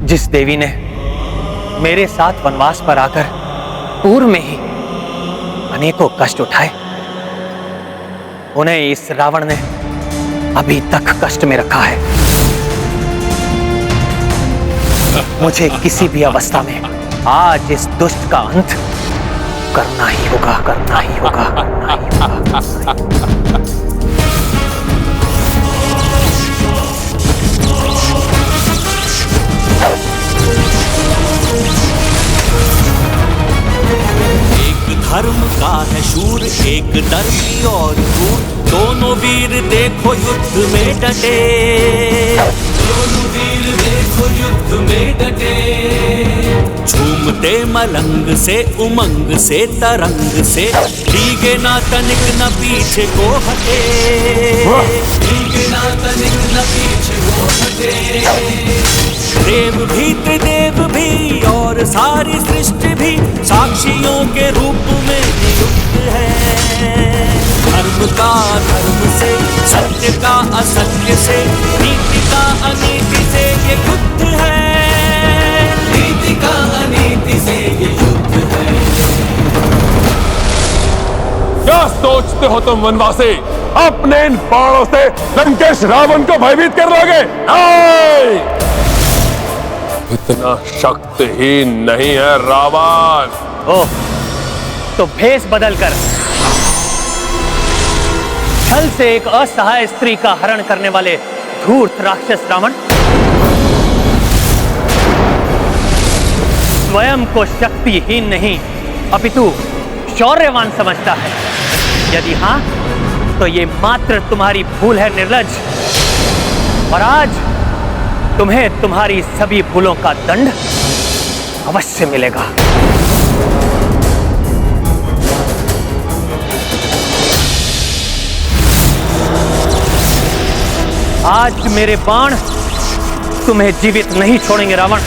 जिस देवी ने मेरे साथ वनवास पर आकर पूर्व में ही अनेकों कष्ट उठाए, उन्हें इस रावण ने अभी तक कष्ट में रखा है। मुझे किसी भी अवस्था में आज इस दुष्ट का अंत करना ही होगा, करना ही होगा, करना ही होगा। धर्म का है शूर, एक धर्मी और क्रूर, दोनों वीर देखो युद्ध में डटे, दोनों वीर देखो युद्ध में डटे। झूमते मलंग से, उमंग से, तरंग से, भीगे ना तनिक न पीछे को हटे, भीगे ना तनिक न पीछे को हटे। देव भी त्रिदेव भी और सारी सृष्टि भी साक्षियों के रूप में नियुक्त है। धर्म का धर्म से, सत्य का असत्य से, नीति का अनीति से ये युद्ध है, नीति का अनीति से ये युद्ध है। क्या सोचते हो तुम वनवासी, अपने इन बाणों से लंकेश रावण को भयभीत कर लोगे? नहीं, इतना शक्तिहीन नहीं है रावण। ओह, तो भेष बदलकर छल से एक असहाय स्त्री का हरण करने वाले धूर्त राक्षस रावण स्वयं को शक्तिहीन नहीं अपितु शौर्यवान समझता है। यदि हां, तो ये मात्र तुम्हारी भूल है निर्लज्ज, और आज तुम्हें तुम्हारी सभी भूलों का दंड अवश्य मिलेगा। आज मेरे बाण तुम्हें जीवित नहीं छोड़ेंगे रावण।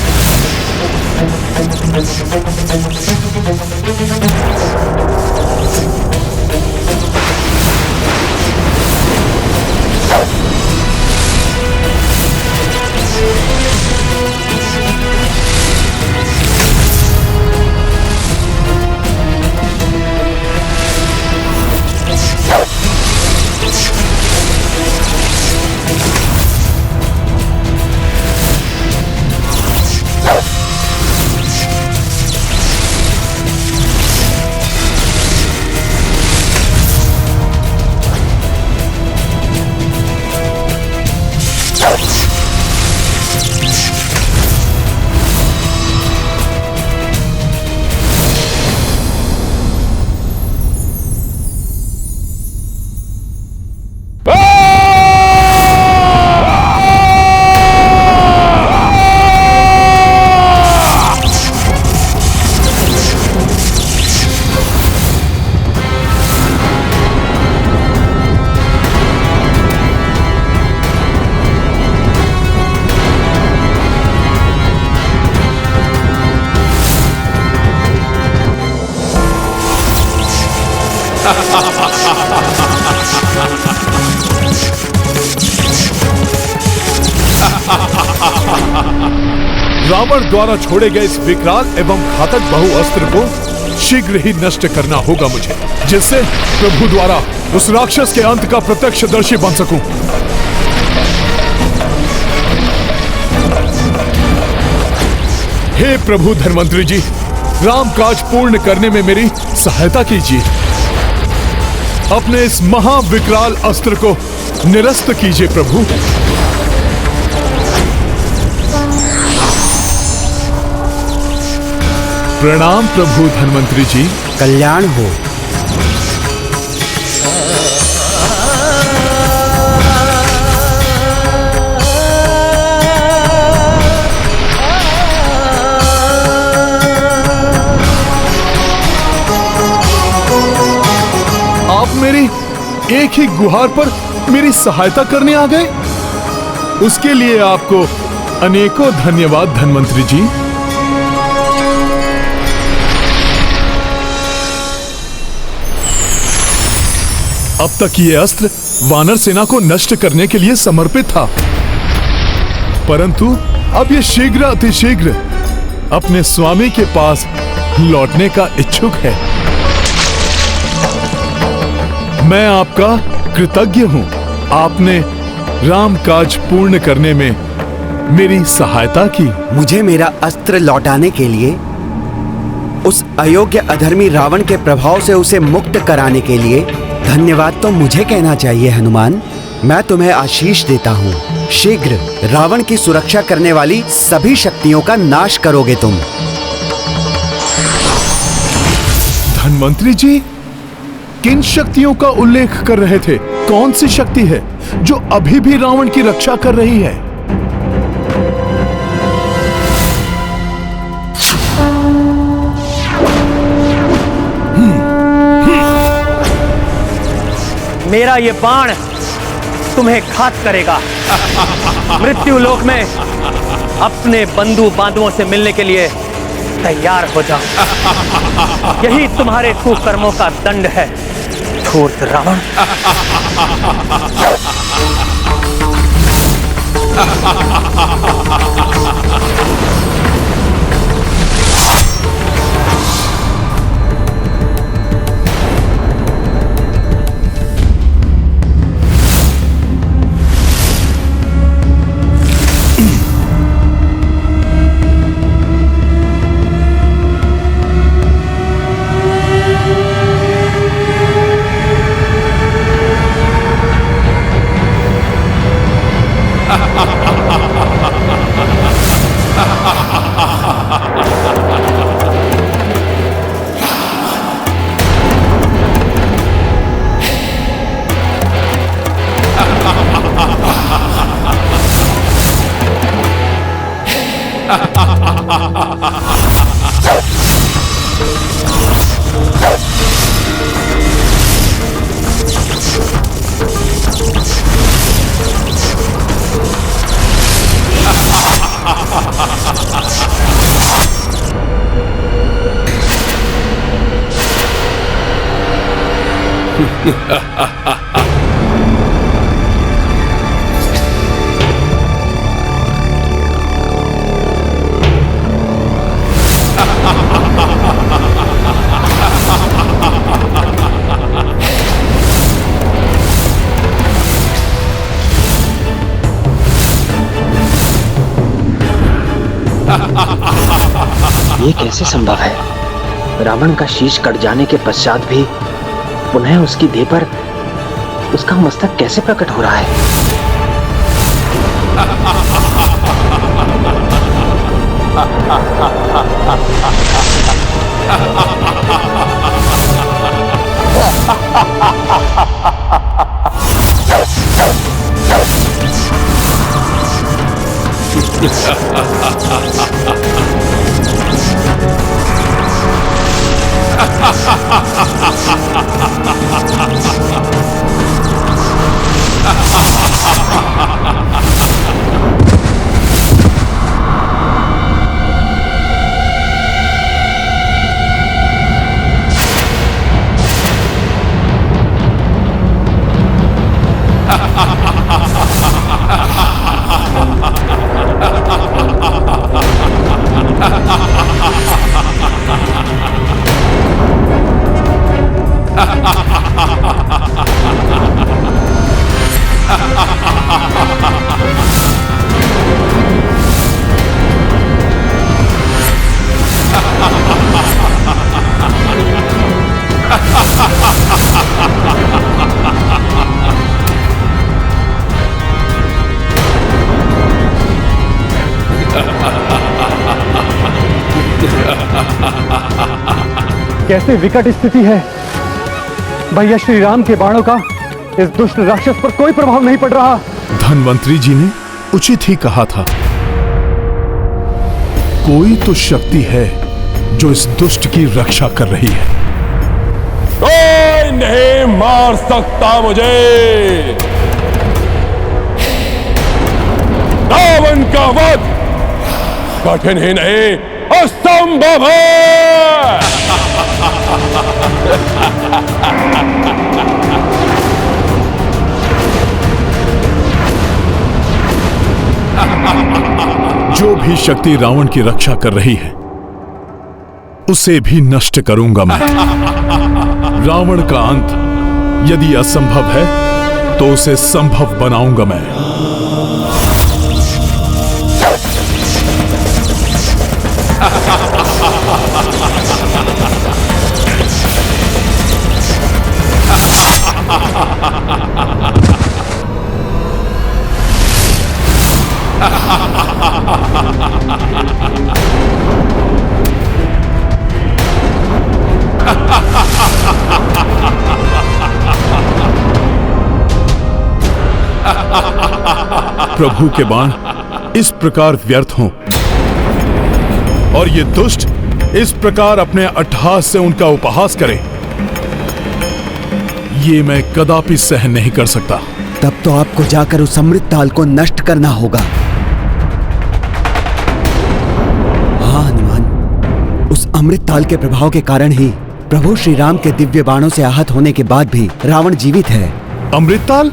रावण द्वारा छोड़े गए इस विकराल एवं घातक बहुअस्त्र को शीघ्र ही नष्ट करना होगा मुझे, जिससे प्रभु द्वारा उस राक्षस के अंत का प्रत्यक्षदर्शी बन सकूं। हे प्रभु धन्वंतरी जी, राम काज पूर्ण करने में मेरी सहायता कीजिए। अपने इस महाविकराल अस्त्र को निरस्त कीजिए प्रभु। प्रणाम प्रभु धन्वंतरी जी। कल्याण हो। आप मेरी एक ही गुहार पर मेरी सहायता करने आ गए, उसके लिए आपको अनेकों धन्यवाद धन्वंतरी जी। अब तक ये अस्त्र वानर सेना को नष्ट करने के लिए समर्पित था, परंतु अब ये शीघ्र अतिशीघ्र अपने स्वामी के पास लौटने का इच्छुक है। मैं आपका कृतज्ञ हूं। आपने राम काज पूर्ण करने में मेरी सहायता की। मुझे मेरा अस्त्र लौटाने के लिए, उस अयोग्य अधर्मी रावण के प्रभाव से उसे मुक्त कराने के लिए धन्यवाद तो मुझे कहना चाहिए हनुमान। मैं तुम्हें आशीष देता हूँ। शीघ्र रावण की सुरक्षा करने वाली सभी शक्तियों का नाश करोगे तुम। धन्वंतरी जी किन शक्तियों का उल्लेख कर रहे थे? कौन सी शक्ति है जो अभी भी रावण की रक्षा कर रही है? मेरा ये बाण तुम्हें घात करेगा। मृत्यु लोक में अपने बंधु बांधवों से मिलने के लिए तैयार हो जाओ। यही तुम्हारे कुकर्मों का दंड है, धूर्त रावण। ये कैसे संभव है? रावण का शीश कट जाने के पश्चात भी पुनः उसकी देह पर उसका मस्तक कैसे प्रकट हो रहा है? कैसे विकट स्थिति है। भैया श्री राम के बाणों का इस दुष्ट राक्षस पर कोई प्रभाव नहीं पड़ रहा। धन्वंतरी जी ने उचित ही कहा था। कोई तो शक्ति है जो इस दुष्ट की रक्षा कर रही है। कोई नहीं मार सकता मुझे। रावण का वध कठिन ही नहीं, असंभव है। जो भी शक्ति रावण की रक्षा कर रही है उसे भी नष्ट करूंगा मैं। रावण का अंत यदि असंभव है तो उसे संभव बनाऊंगा मैं। प्रभु के बाण इस प्रकार व्यर्थ हों और ये दुष्ट इस प्रकार अपने अट्टहास से उनका उपहास करे, ये मैं कदापि सहन नहीं कर सकता। तब तो आपको जाकर उस अमृत ताल को नष्ट करना होगा। हाँ हनुमान, उस अमृत ताल के प्रभाव के कारण ही प्रभु श्री राम के दिव्य बाणों से आहत होने के बाद भी रावण जीवित है। अमृतताल?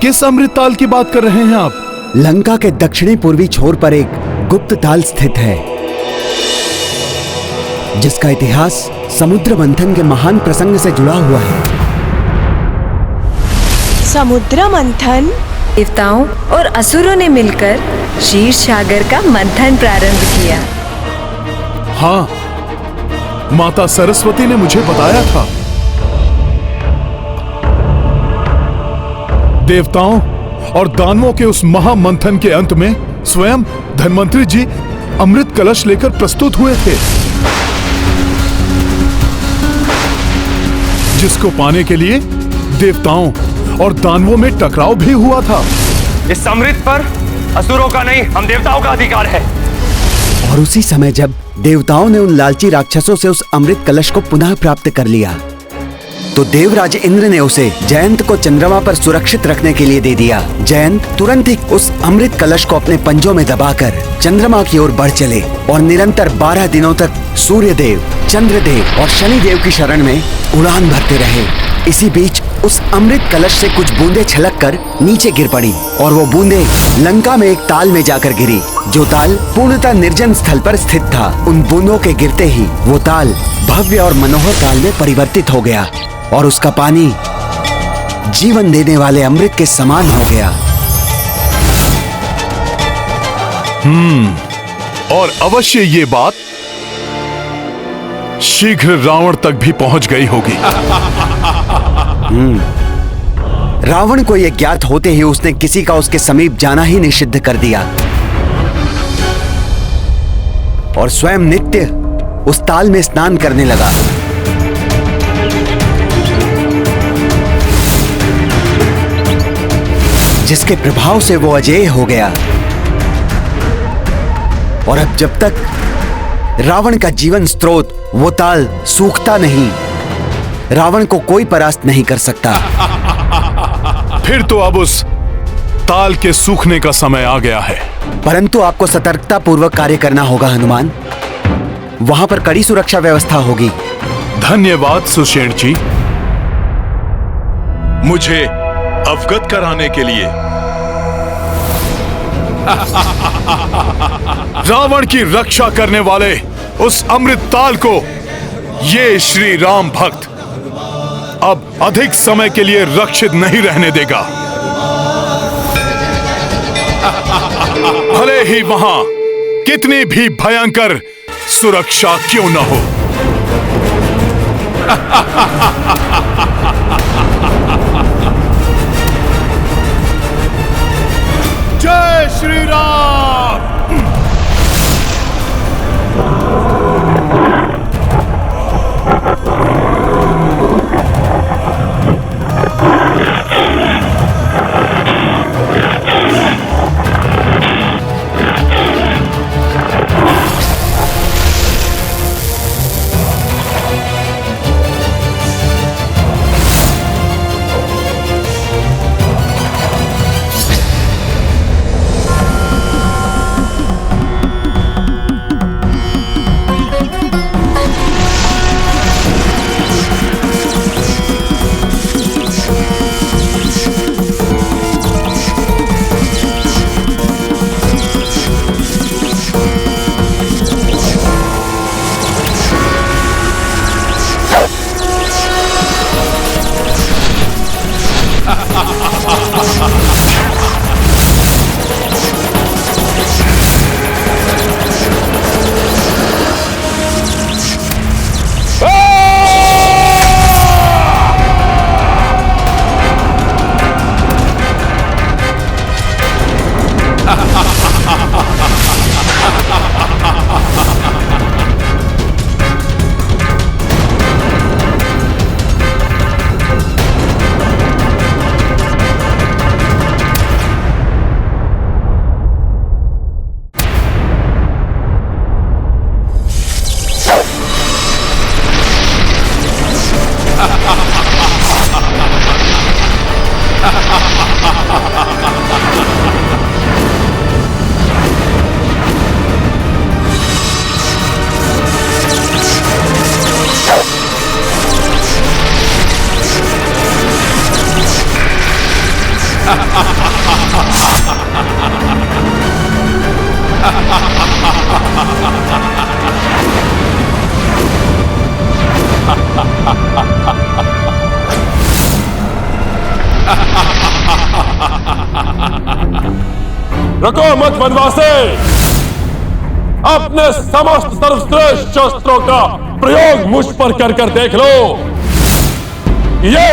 किस अमृतताल की बात कर रहे हैं आप? लंका के दक्षिणी पूर्वी छोर पर एक गुप्त ताल स्थित है, जिसका इतिहास समुद्र मंथन के महान प्रसंग से जुड़ा हुआ है। समुद्र मंथन? देवताओं और असुरों ने मिलकर क्षीर सागर का मंथन प्रारंभ किया। हाँ, माता सरस्वती ने मुझे बताया था। देवताओं और दानवों के उस महामंथन के अंत में स्वयं धन्वंतरी जी अमृत कलश लेकर प्रस्तुत हुए थे, जिसको पाने के लिए देवताओं और दानवों में टकराव भी हुआ था। इस अमृत पर असुरों का नहीं, हम देवताओं का अधिकार है। और उसी समय जब देवताओं ने उन लालची राक्षसों से उस अमृत कलश को पुनः प्राप्त कर लिया, तो देवराज इंद्र ने उसे जयंत को चंद्रमा पर सुरक्षित रखने के लिए दे दिया। जयंत तुरंत ही उस अमृत कलश को अपने पंजों में दबाकर चंद्रमा की ओर बढ़ चले और निरंतर 12 दिनों तक सूर्यदेव, चंद्रदेव और शनिदेव की शरण में उड़ान भरते रहे। इसी बीच उस अमृत कलश से कुछ बूंदें छलककर नीचे गिर पड़ी और वो बूंदें लंका में एक ताल में जाकर गिरी, जो ताल पूर्णतः निर्जन स्थल पर स्थित था। उन बूंदों के गिरते ही वो ताल भव्य और मनोहर ताल में परिवर्तित हो गया और उसका पानी जीवन देने वाले अमृत के समान हो गया। और अवश्य ये बात शीघ्र रावण तक भी पहुंच गई होगी। रावण को यह ज्ञात होते ही उसने किसी का उसके समीप जाना ही निषिद्ध कर दिया और स्वयं नित्य उस ताल में स्नान करने लगा। जिसके प्रभाव से वो अजेय हो गया और अब जब तक रावण का जीवन स्रोत वो ताल सूखता नहीं, रावण को कोई परास्त नहीं कर सकता। फिर तो अब उस ताल के सूखने का समय आ गया है। परंतु आपको सतर्कता पूर्वक कार्य करना होगा हनुमान। वहां पर कड़ी सुरक्षा व्यवस्था होगी। धन्यवाद सुषेण जी, मुझे अवगत कराने के लिए। रावण की रक्षा करने वाले उस अमृत ताल को ये श्री राम भक्त अब अधिक समय के लिए रक्षित नहीं रहने देगा, भले ही वहां कितनी भी भयंकर सुरक्षा क्यों न हो। जय श्री राम। रुको मत वनवासी, अपने समस्त सर्वश्रेष्ठ शस्त्रों का प्रयोग मुझ पर कर देख लो। ये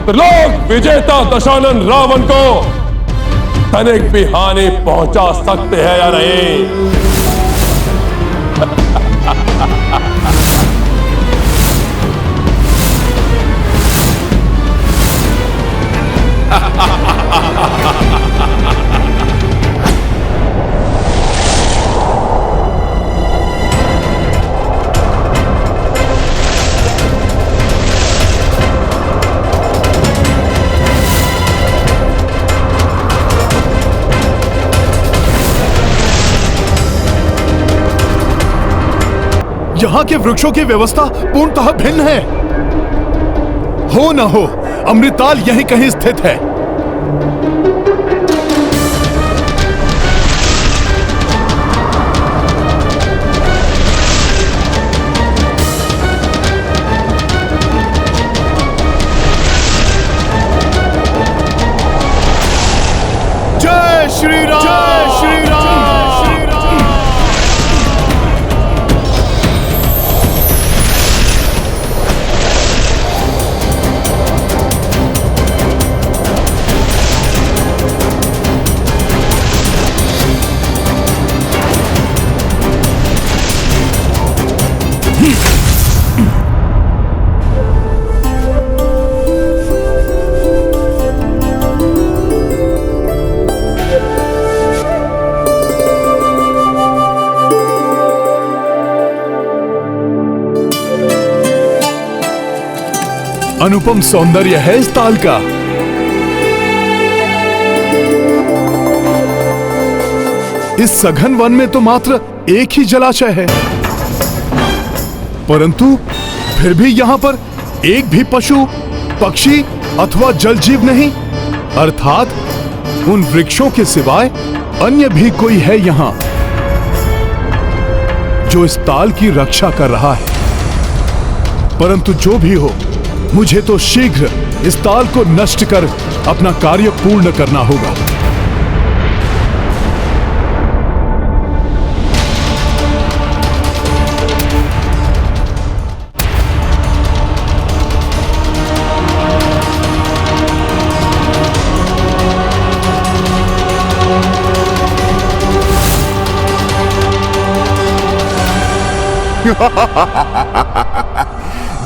त्रिलोक विजेता दशानन रावण को तनिक भी हानि पहुंचा सकते हैं या नहीं? यहाँ के वृक्षों की व्यवस्था पूर्णतः भिन्न है। हो न हो अमृतताल यहीं कहीं स्थित है। जय श्री राम, जय श्री राम। अनुपम सौंदर्य है इस ताल का। इस सघन वन में तो मात्र एक ही जलाशय है, परंतु फिर भी यहाँ पर एक भी पशु, पक्षी अथवा जल जीव नहीं, अर्थात उन वृक्षों के सिवाय अन्य भी कोई है यहाँ जो इस ताल की रक्षा कर रहा है। परंतु जो भी हो, मुझे तो शीघ्र इस ताल को नष्ट कर अपना कार्य पूर्ण करना होगा।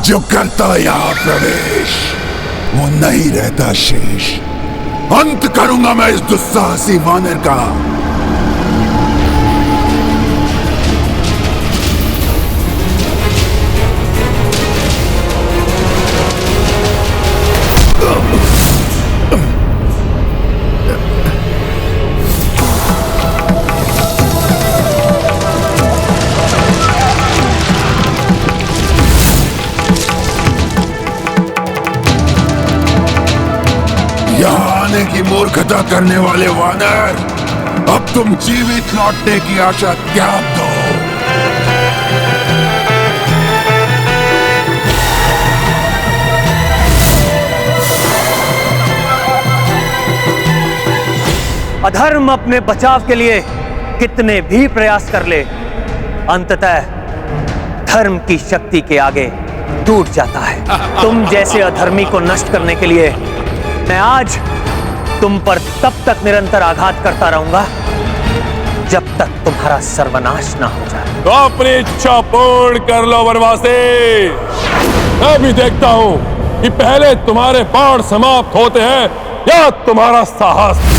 जो करता यहाँ प्रवेश वो नहीं रहता शेष। अंत करूंगा मैं इस दुस्साहसी वानर का। यहाँ आने की मूर्खता करने वाले वानर, अब तुम जीवित लौटने की आशा त्याग दो। अधर्म अपने बचाव के लिए कितने भी प्रयास कर ले, अंततः धर्म की शक्ति के आगे टूट जाता है। तुम जैसे अधर्मी को नष्ट करने के लिए मैं आज तुम पर तब तक निरंतर आघात करता रहूंगा जब तक तुम्हारा सर्वनाश ना हो जाए। तो अपनी इच्छा पूर्ण कर लो वनवासी। मैं भी देखता हूं कि पहले तुम्हारे बाण समाप्त होते हैं या तुम्हारा साहस।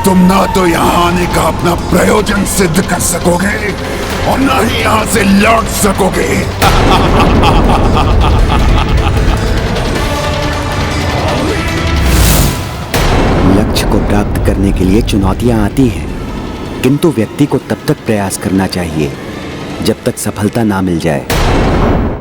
तुम ना तो यहाँ आने का अपना प्रयोजन सिद्ध कर सकोगे और ना ही यहाँ से लौट सकोगे। लक्ष्य को प्राप्त करने के लिए चुनौतियां आती हैं, किंतु व्यक्ति को तब तक प्रयास करना चाहिए जब तक सफलता ना मिल जाए।